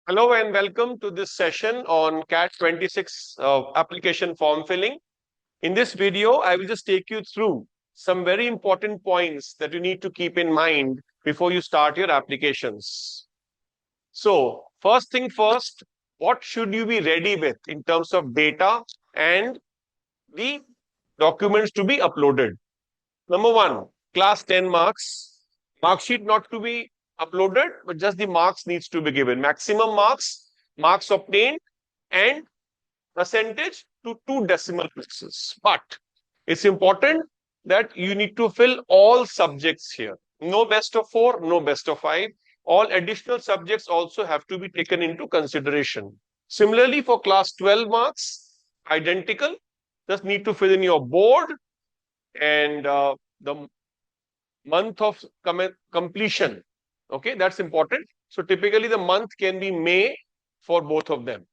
Hello and welcome to this session on CAT 26 application form filling. In this video, I will just take you through some very important points that you need to keep in mind before you start your applications. So, first thing first, what should you be ready with in terms of data and the documents to be uploaded? Number one, class 10 marks, mark sheet not to be uploaded, but just the marks needs to be given. Maximum marks, marks obtained, and percentage to 2 decimal places. But it's important that you need to fill all subjects here. No best of 4, no best of 5. All additional subjects also have to be taken into consideration. Similarly, for class 12 marks, identical. Just need to fill in your board and the month of completion. Okay, that's important. So typically the month can be May for both of them.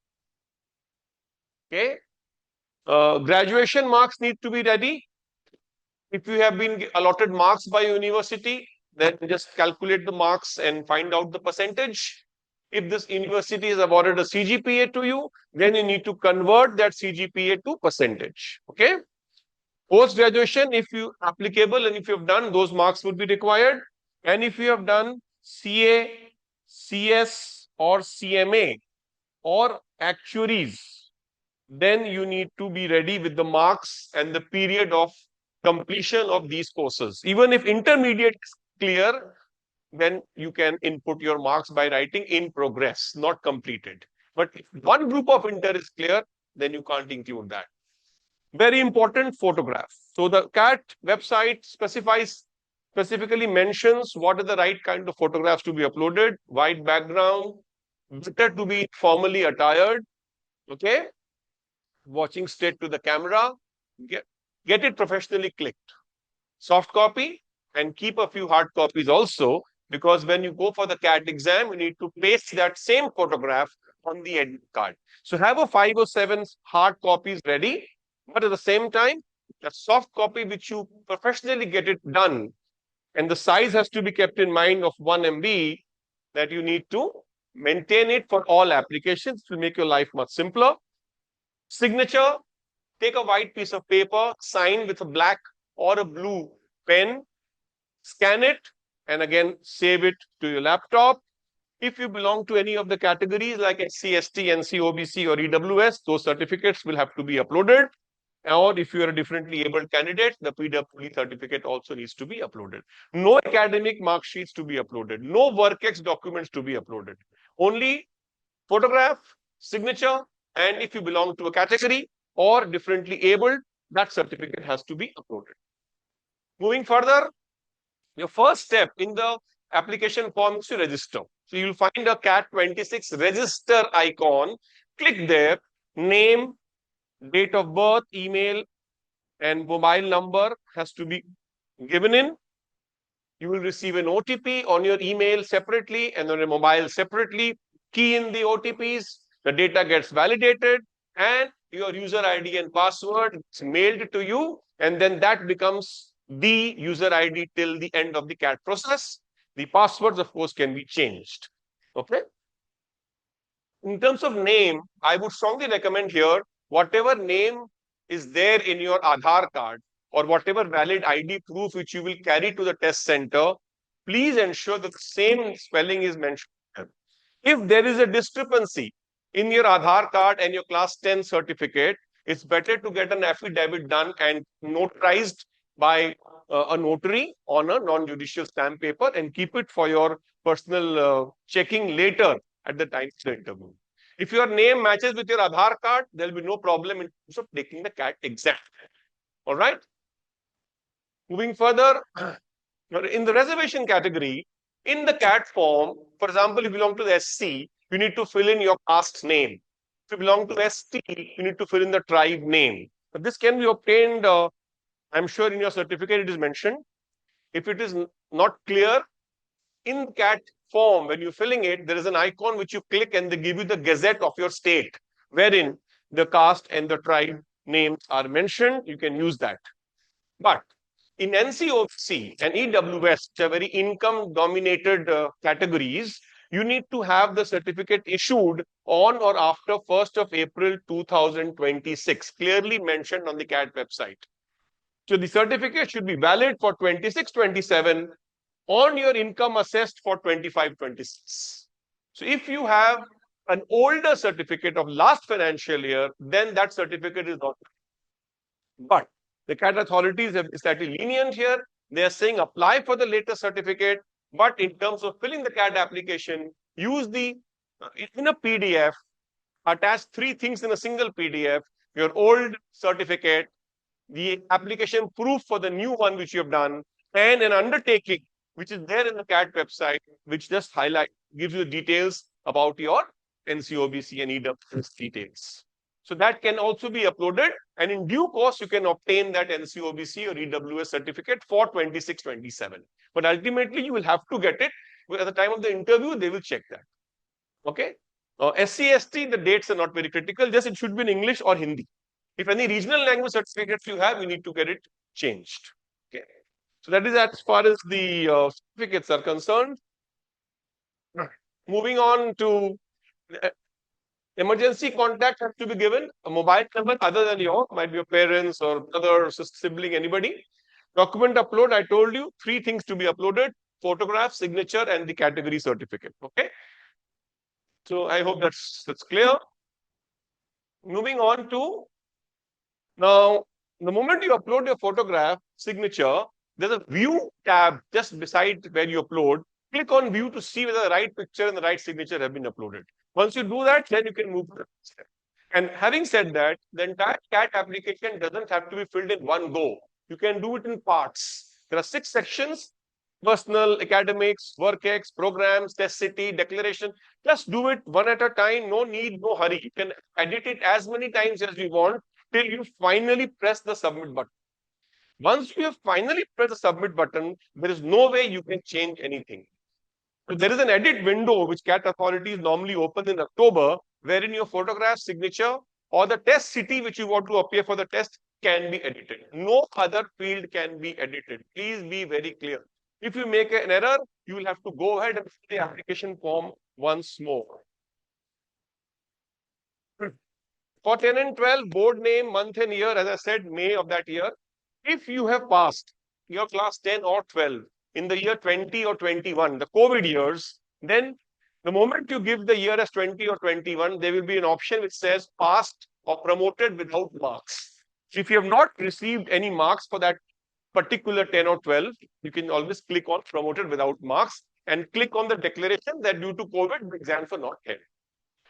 Okay, graduation marks need to be ready. If you have been allotted marks by university, then just calculate the marks and find out the percentage. If this university has awarded a CGPA to you, then you need to convert that CGPA to percentage. Okay. Post-graduation, if you applicable and if you have done, those marks would be required. And if you have done CA, CS or CMA or actuaries, then you need to be ready with the marks and the period of completion of these courses. Even if intermediate is clear, then you can input your marks by writing in progress, not completed. But if one group of inter is clear, then you can't include that. Very important, photograph. So the CAT website specifically mentions what are the right kind of photographs to be uploaded. White background, better to be formally attired. Okay, watching straight to the camera. Get it professionally clicked. Soft copy and keep a few hard copies also, because when you go for the CAT exam, you need to paste that same photograph on the admit card. So have a 5 or 7 hard copies ready. But at the same time, the soft copy which you professionally get it done, and the size has to be kept in mind of 1 MB, that you need to maintain it for all applications to make your life much simpler. Signature, take a white piece of paper, sign with a black or a blue pen, scan it, and again, save it to your laptop. If you belong to any of the categories like SC, ST, NC-OBC or EWS, those certificates will have to be uploaded. Or if you are a differently abled candidate, the PWE certificate also needs to be uploaded. No academic mark sheets to be uploaded. No WorkX documents to be uploaded. Only photograph, signature, and if you belong to a category or differently abled, that certificate has to be uploaded. Moving further, your first step in the application form is to register. So you'll find a CAT 26 register icon. Click there, name, date of birth, email, and mobile number has to be given in. You will receive an OTP on your email separately and on your mobile separately. Key in the OTPs, the data gets validated, and your user ID and password is mailed to you, and then that becomes the user ID till the end of the CAT process. The passwords, of course, can be changed. Okay. In terms of name, I would strongly recommend here, whatever name is there in your Aadhaar card or whatever valid ID proof which you will carry to the test center, please ensure that the same spelling is mentioned. If there is a discrepancy in your Aadhaar card and your class 10 certificate, it's better to get an affidavit done and notarized by a notary on a non-judicial stamp paper and keep it for your personal checking later at the time of the interview. If your name matches with your Aadhaar card, there will be no problem in terms of taking the CAT exam. All right. Moving further, in the reservation category, in the CAT form, for example, if you belong to the SC, you need to fill in your caste name. If you belong to ST, you need to fill in the tribe name. But this can be obtained, I'm sure in your certificate it is mentioned. If it is not clear, in CAT form, when you're filling it, there is an icon which you click and they give you the gazette of your state, wherein the caste and the tribe names are mentioned. You can use that. But in NC-OBC and EWS, which are very income-dominated categories, you need to have the certificate issued on or after 1st of April 2026, clearly mentioned on the CAT website. So the certificate should be valid for 26-27 on your income assessed for 25-26. So if you have an older certificate of last financial year, then that certificate is not. But the CAT authorities have slightly lenient here. They are saying apply for the latest certificate, but in terms of filling the CAT application, use the in a PDF, attach 3 things in a single PDF: your old certificate, the application proof for the new one which you have done, and an undertaking which is there in the CAT website, which just gives you details about your NC-OBC and EWS details. So that can also be uploaded, and in due course you can obtain that NC-OBC or EWS certificate for 26-27. But ultimately you will have to get it at the time of the interview. They will check that. Okay. SC/ST, the dates are not very critical. Just it should be in English or Hindi. If any regional language certificates you have, you need to get it changed. Okay. So that is as far as the certificates are concerned. Moving on to emergency contact has to be given, a mobile number other than your, might be your parents or brother, sibling, anybody. Document upload, I told you 3 things to be uploaded: photograph, signature, and the category certificate. Okay. So I hope that's clear. Moving on to now, the moment you upload your photograph, signature, there's a view tab just beside where you upload. Click on view to see whether the right picture and the right signature have been uploaded. Once you do that, then you can move to the next step. And having said that, the entire CAT application doesn't have to be filled in one go. You can do it in parts. There are 6 sections: personal, academics, work-ex, programs, test city, declaration. Just do it one at a time. No need, no hurry. You can edit it as many times as you want till you finally press the submit button. Once you have finally pressed the submit button, there is no way you can change anything. So there is an edit window which CAT authorities normally open in October, wherein your photograph, signature, or the test city which you want to appear for the test can be edited. No other field can be edited. Please be very clear. If you make an error, you will have to go ahead and fill the application form once more. For 10 and 12, board name, month and year, as I said, May of that year. If you have passed your class 10 or 12 in the year 20 or 21, the COVID years, then the moment you give the year as 20 or 21, there will be an option which says passed or promoted without marks. So if you have not received any marks for that particular 10 or 12, you can always click on promoted without marks and click on the declaration that due to COVID, the exams were not held.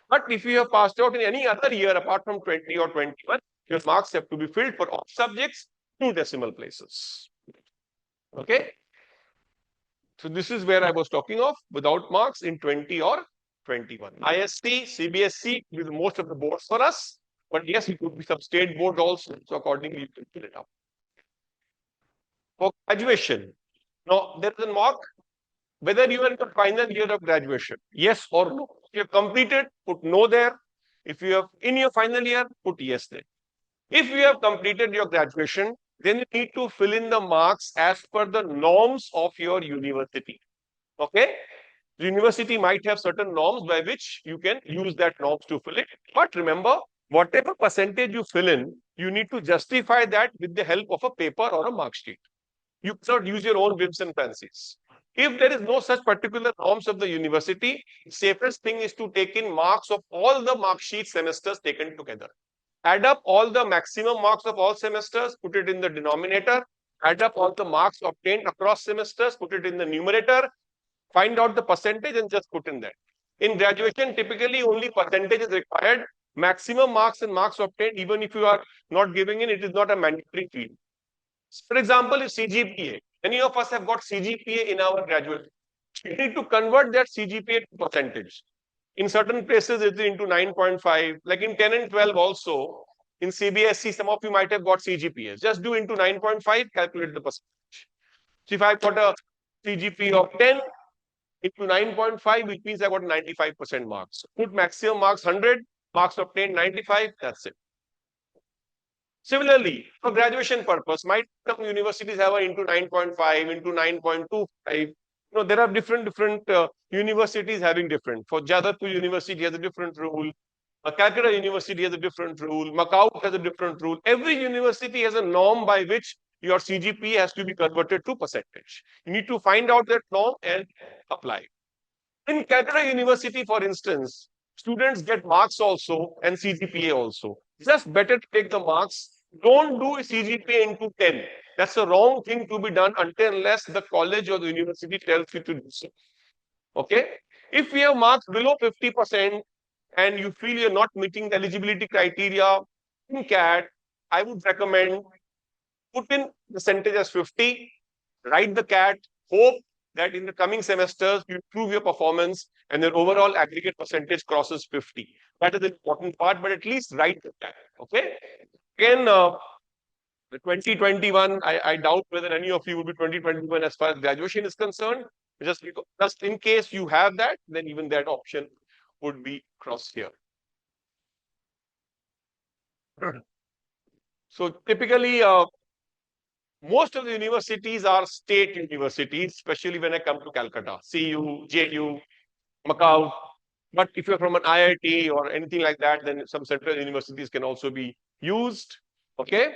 But if you have passed out in any other year apart from 20 or 21, your marks have to be filled for all subjects 2 decimal places. Okay. So this is where I was talking of without marks in 20 or 21. IST, CBSE with most of the boards for us, but yes, it could be some state board also. So accordingly, you can fill it up. For graduation, now there is a mark whether you are in the final year of graduation, yes or no. If you have completed, put no there. If you have in your final year, put yes there. If you have completed your graduation, then you need to fill in the marks as per the norms of your university. Okay? The university might have certain norms by which you can use that norms to fill it. But remember, whatever percentage you fill in, you need to justify that with the help of a paper or a mark sheet. You cannot use your own whims and fancies. If there is no such particular norms of the university, safest thing is to take in marks of all the mark sheet semesters taken together. Add up all the maximum marks of all semesters, put it in the denominator. Add up all the marks obtained across semesters, put it in the numerator. Find out the percentage and just put in that. In graduation, typically only percentage is required. Maximum marks and marks obtained, even if you are not giving in, it is not a mandatory field. For example, if CGPA, many of us have got CGPA in our graduate. You need to convert that CGPA to percentage. In certain places, it's into 9.5. Like in 10 and 12 also, in CBSE, some of you might have got CGPAs. Just do into 9.5, calculate the percentage. So if I've got a CGPA of 10 into 9.5, which means I got 95% marks. Put maximum marks 100, marks obtained 95, that's it. Similarly, for graduation purpose, some universities have a into 9.5, into 9.25, No, there are different universities having different. For Jadavpur University has a different rule. Calcutta University has a different rule. Macau has a different rule. Every university has a norm by which your CGPA has to be converted to percentage. You need to find out that norm and apply. In Calcutta University, for instance, students get marks also and CGPA also. Just better to take the marks. Don't do CGPA into 10. That's the wrong thing to be done until unless the college or the university tells you to do so. Okay? If we have marks below 50% and you feel you're not meeting the eligibility criteria in CAT, I would recommend put in percentage as 50, write the CAT, hope that in the coming semesters you improve your performance and their overall aggregate percentage crosses 50. That is the important part, but at least write the CAT. Okay? Again, the 2021, I doubt whether any of you will be 2021 as far as graduation is concerned. Just in case you have that, then even that option would be crossed here. So typically, most of the universities are state universities, especially when I come to Calcutta, CU, JU, Macau. But if you're from an IIT or anything like that, then some central universities can also be used. Okay.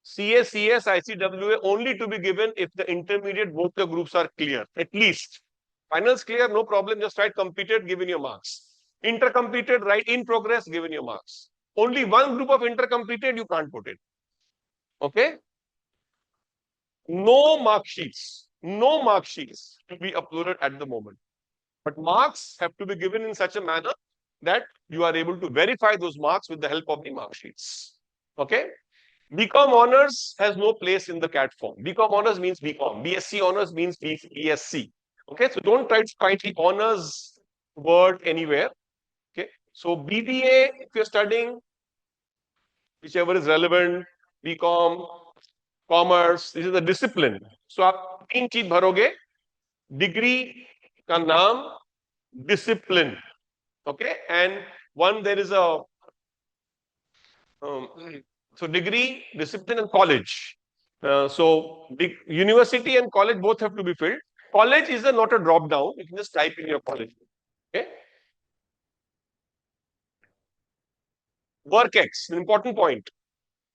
CS, ICWA only to be given if the intermediate both the groups are clear, at least. Finals clear, no problem, just write completed, given your marks. Intercompleted, write in progress, given your marks. Only one group of intercompleted, you can't put it. Okay? No mark sheets to be uploaded at the moment. But marks have to be given in such a manner that you are able to verify those marks with the help of the mark sheets. Okay? BCom honors has no place in the CAT form. BCom honors means BCom. BSc honors means BSc. Okay, so don't try to find the honors word anywhere. Okay, so BBA, if you're studying, whichever is relevant, BCom, commerce, this is the discipline. So आप तीन चीज भरोगे, degree का नाम, discipline. Okay, and one there is a so degree, discipline, and college. So the university and college both have to be filled. College is not a drop down. You can just type in your college. Okay. WorkX, an important point.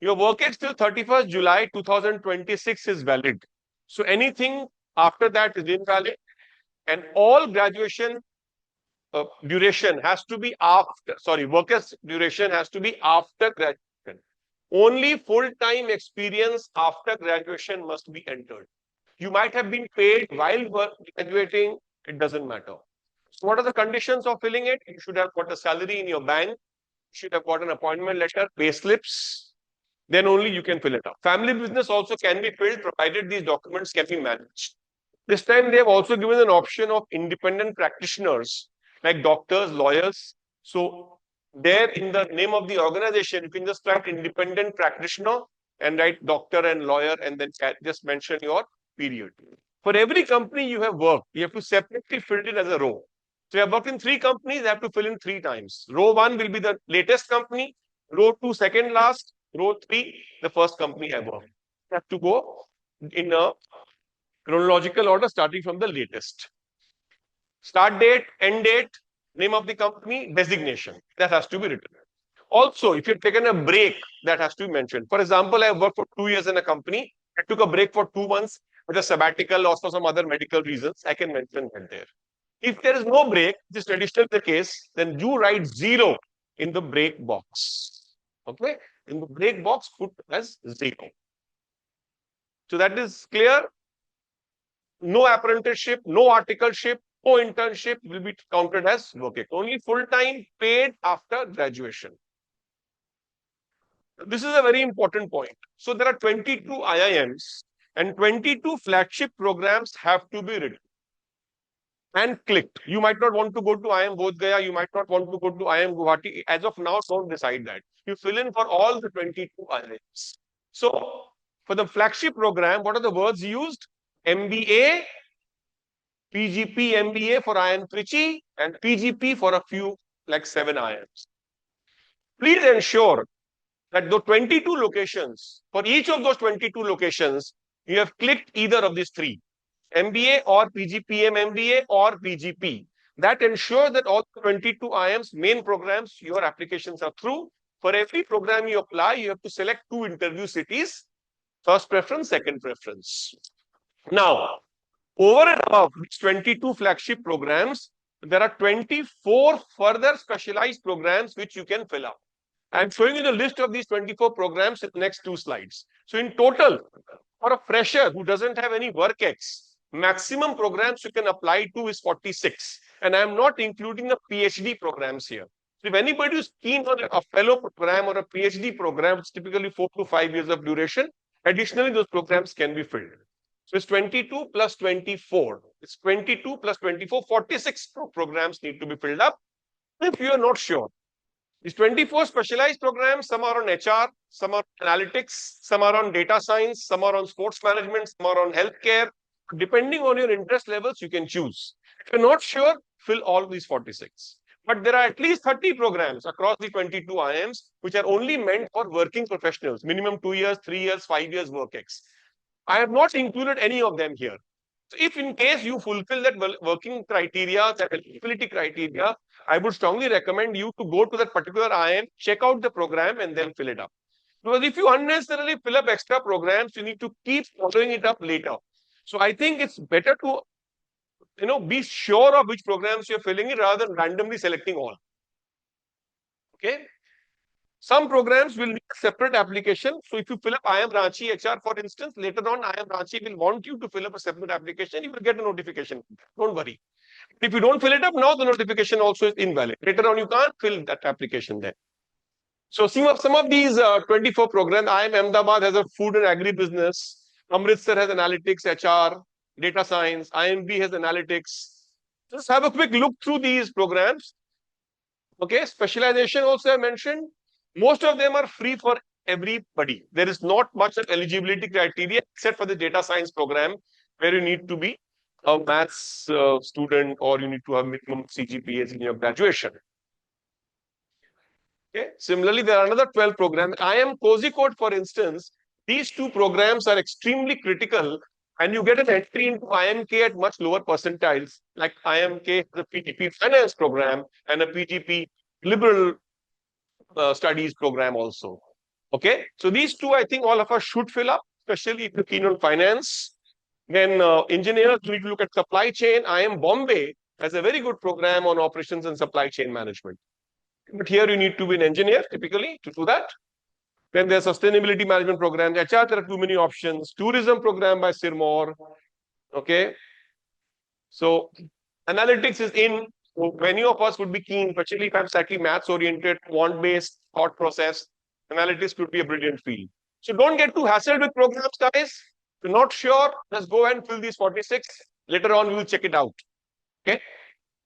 Your WorkX till 31st July 2026 is valid. So anything after that is invalid, and all graduation duration has to be after. Sorry, WorkX duration has to be after graduation. Only full-time experience after graduation must be entered. You might have been paid while graduating, it doesn't matter. So what are the conditions of filling it? You should have got a salary in your bank, you should have got an appointment letter, pay slips, then only you can fill it up. Family business also can be filled provided these documents can be managed. This time they have also given an option of independent practitioners like doctors, lawyers. So there in the name of the organization, you can just write independent practitioner and write doctor and lawyer and then just mention your period. For every company you have worked, you have to separately fill it as a row. So you have worked in 3 companies, you have to fill in 3 times. Row 1 will be the latest company, row 2 second last, row 3 the first company I worked. You have to go in a chronological order starting from the latest. Start date, end date, name of the company, designation. That has to be written. Also, if you've taken a break, that has to be mentioned. For example, I worked for 2 years in a company. I took a break for 2 months with a sabbatical or for some other medical reasons. I can mention that there. If there is no break, this is traditionally the case, then you write 0 in the break box. Okay? In the break box, put as 0. So that is clear. No apprenticeship, no articleship, no internship will be counted as work. Only full-time paid after graduation. This is a very important point. So there are 22 IIMs and 22 flagship programs have to be written and clicked. You might not want to go to IIM Bodh Gaya, you might not want to go to IIM Guwahati. As of now, don't decide that. You fill in for all the 22 IIMs. So for the flagship program, what are the words used? MBA, PGP MBA for IIM Trichy, and PGP for a few, like 7 IIMs. Please ensure that the 22 locations, for each of those 22 locations, you have clicked either of these 3. MBA or PGPM MBA or PGP. That ensures that all 22 IIMs main programs, your applications are through. For every program you apply, you have to select 2 interview cities, first preference, second preference. Now, over and above these 22 flagship programs, there are 24 further specialized programs which you can fill up. I'm showing you the list of these 24 programs in the next 2 slides. So in total, for a fresher who doesn't have any work ex, maximum programs you can apply to is 46. And I'm not including the PhD programs here. So if anybody is keen on a fellow program or a PhD program, it's typically 4 to 5 years of duration. Additionally, those programs can be filled. So it's 22 plus 24. It's 22 plus 24, 46 programs need to be filled up. If you are not sure, these 24 specialized programs, some are on HR, some are on analytics, some are on data science, some are on sports management, some are on healthcare. Depending on your interest levels, you can choose. If you're not sure, fill all these 46. But there are at least 30 programs across the 22 IIMs which are only meant for working professionals, minimum 2 years, 3 years, 5 years work ex. I have not included any of them here. So if in case you fulfill that working criteria, that eligibility criteria, I would strongly recommend you to go to that particular IIM, check out the program and then fill it up. Because if you unnecessarily fill up extra programs, you need to keep following it up later. So I think it's better to be sure of which programs you're filling in rather than randomly selecting all. Okay. Some programs will need a separate application. So if you fill up IIM Ranchi HR, for instance, later on IIM Ranchi will want you to fill up a separate application. You will get a notification. Don't worry. If you don't fill it up now, the notification also is invalid. Later on, you can't fill that application then. So some of these 24 programs, IIM Ahmedabad has a food and agribusiness. Amritsar has analytics, HR, data science. IMB has analytics. Just have a quick look through these programs. Okay, specialization also I mentioned. Most of them are free for everybody. There is not much of eligibility criteria except for the data science program where you need to be a maths student or you need to have minimum CGPAs in your graduation. Okay. Similarly, there are another 12 programs. IIM Kozhikode, for instance, these 2 programs are extremely critical and you get an entry into IMK at much lower percentiles, like IMK, the PGP finance program and a PGP liberal studies program also. Okay, so these 2 I think all of us should fill up, especially if you're keen on finance. Then engineers need to look at supply chain. IIM Bombay has a very good program on operations and supply chain management. But here you need to be an engineer typically to do that. Then there's sustainability management program. HR, there are too many options. Tourism program by Sirmore. Okay. So analytics is in. So many of us would be keen, especially if I'm slightly maths oriented, quant-based thought process. Analytics could be a brilliant field. So don't get too hassled with programs, guys. If you're not sure, just go and fill these 46. Later on, we will check it out. Okay.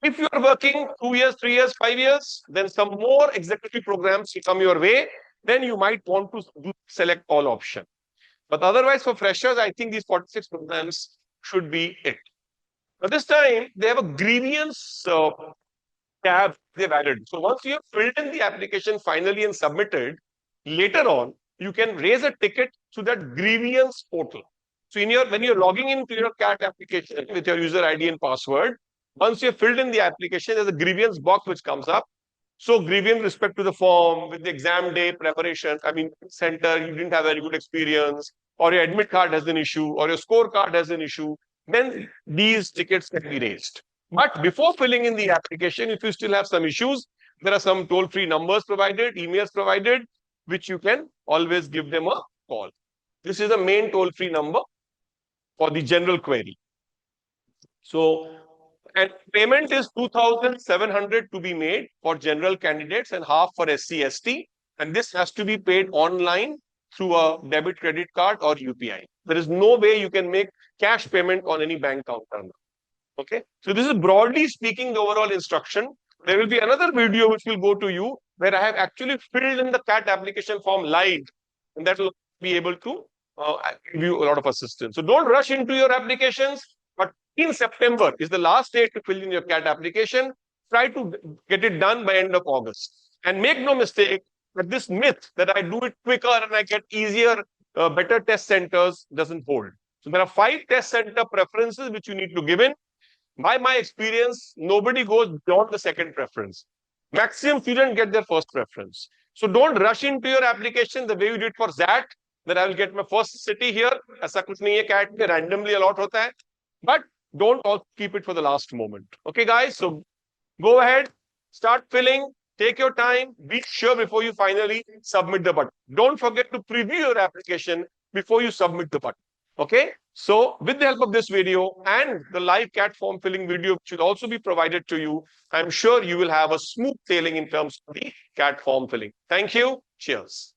If you are working 2 years, 3 years, 5 years, then some more executive programs will come your way. Then you might want to select all option. But otherwise, for freshers, I think these 46 programs should be it. Now, this time, they have a grievance tab they've added. So once you have filled in the application finally and submitted, later on, you can raise a ticket to that grievance portal. So when you're logging into your CAT application with your user ID and password, once you have filled in the application, there's a grievance box which comes up. So grievance with respect to the form, with the exam day preparation, center, you didn't have a very good experience, or your admit card has an issue, or your score card has an issue, then these tickets can be raised. But before filling in the application, if you still have some issues, there are some toll-free numbers provided, emails provided, which you can always give them a call. This is the main toll-free number for the general query. So, and payment is 2,700 to be made for general candidates and half for SC, ST. And this has to be paid online through a debit credit card or UPI. There is no way you can make cash payment on any bank counter. Okay. So this is broadly speaking the overall instruction. There will be another video which will go to you where I have actually filled in the CAT application form live, and that will be able to give you a lot of assistance. So don't rush into your applications, but in September is the last day to fill in your CAT application. Try to get it done by end of August. And make no mistake that this myth that I do it quicker and I get easier, better test centers doesn't hold. So there are 5 test center preferences which you need to give in. By my experience, nobody goes beyond the second preference. Maximum students get their first preference. So don't rush into your application the way you did for ZAT, that I will get my first city here. ऐसा कुछ नहीं है, CAT में randomly allot होता है. But don't all keep it for the last moment. Okay, guys? So go ahead, start filling, take your time, be sure before you finally submit the button. Don't forget to preview your application before you submit the button. Okay, so with the help of this video and the live CAT form filling video should also be provided to you, I'm sure you will have a smooth sailing in terms of the CAT form filling. Thank you. Cheers.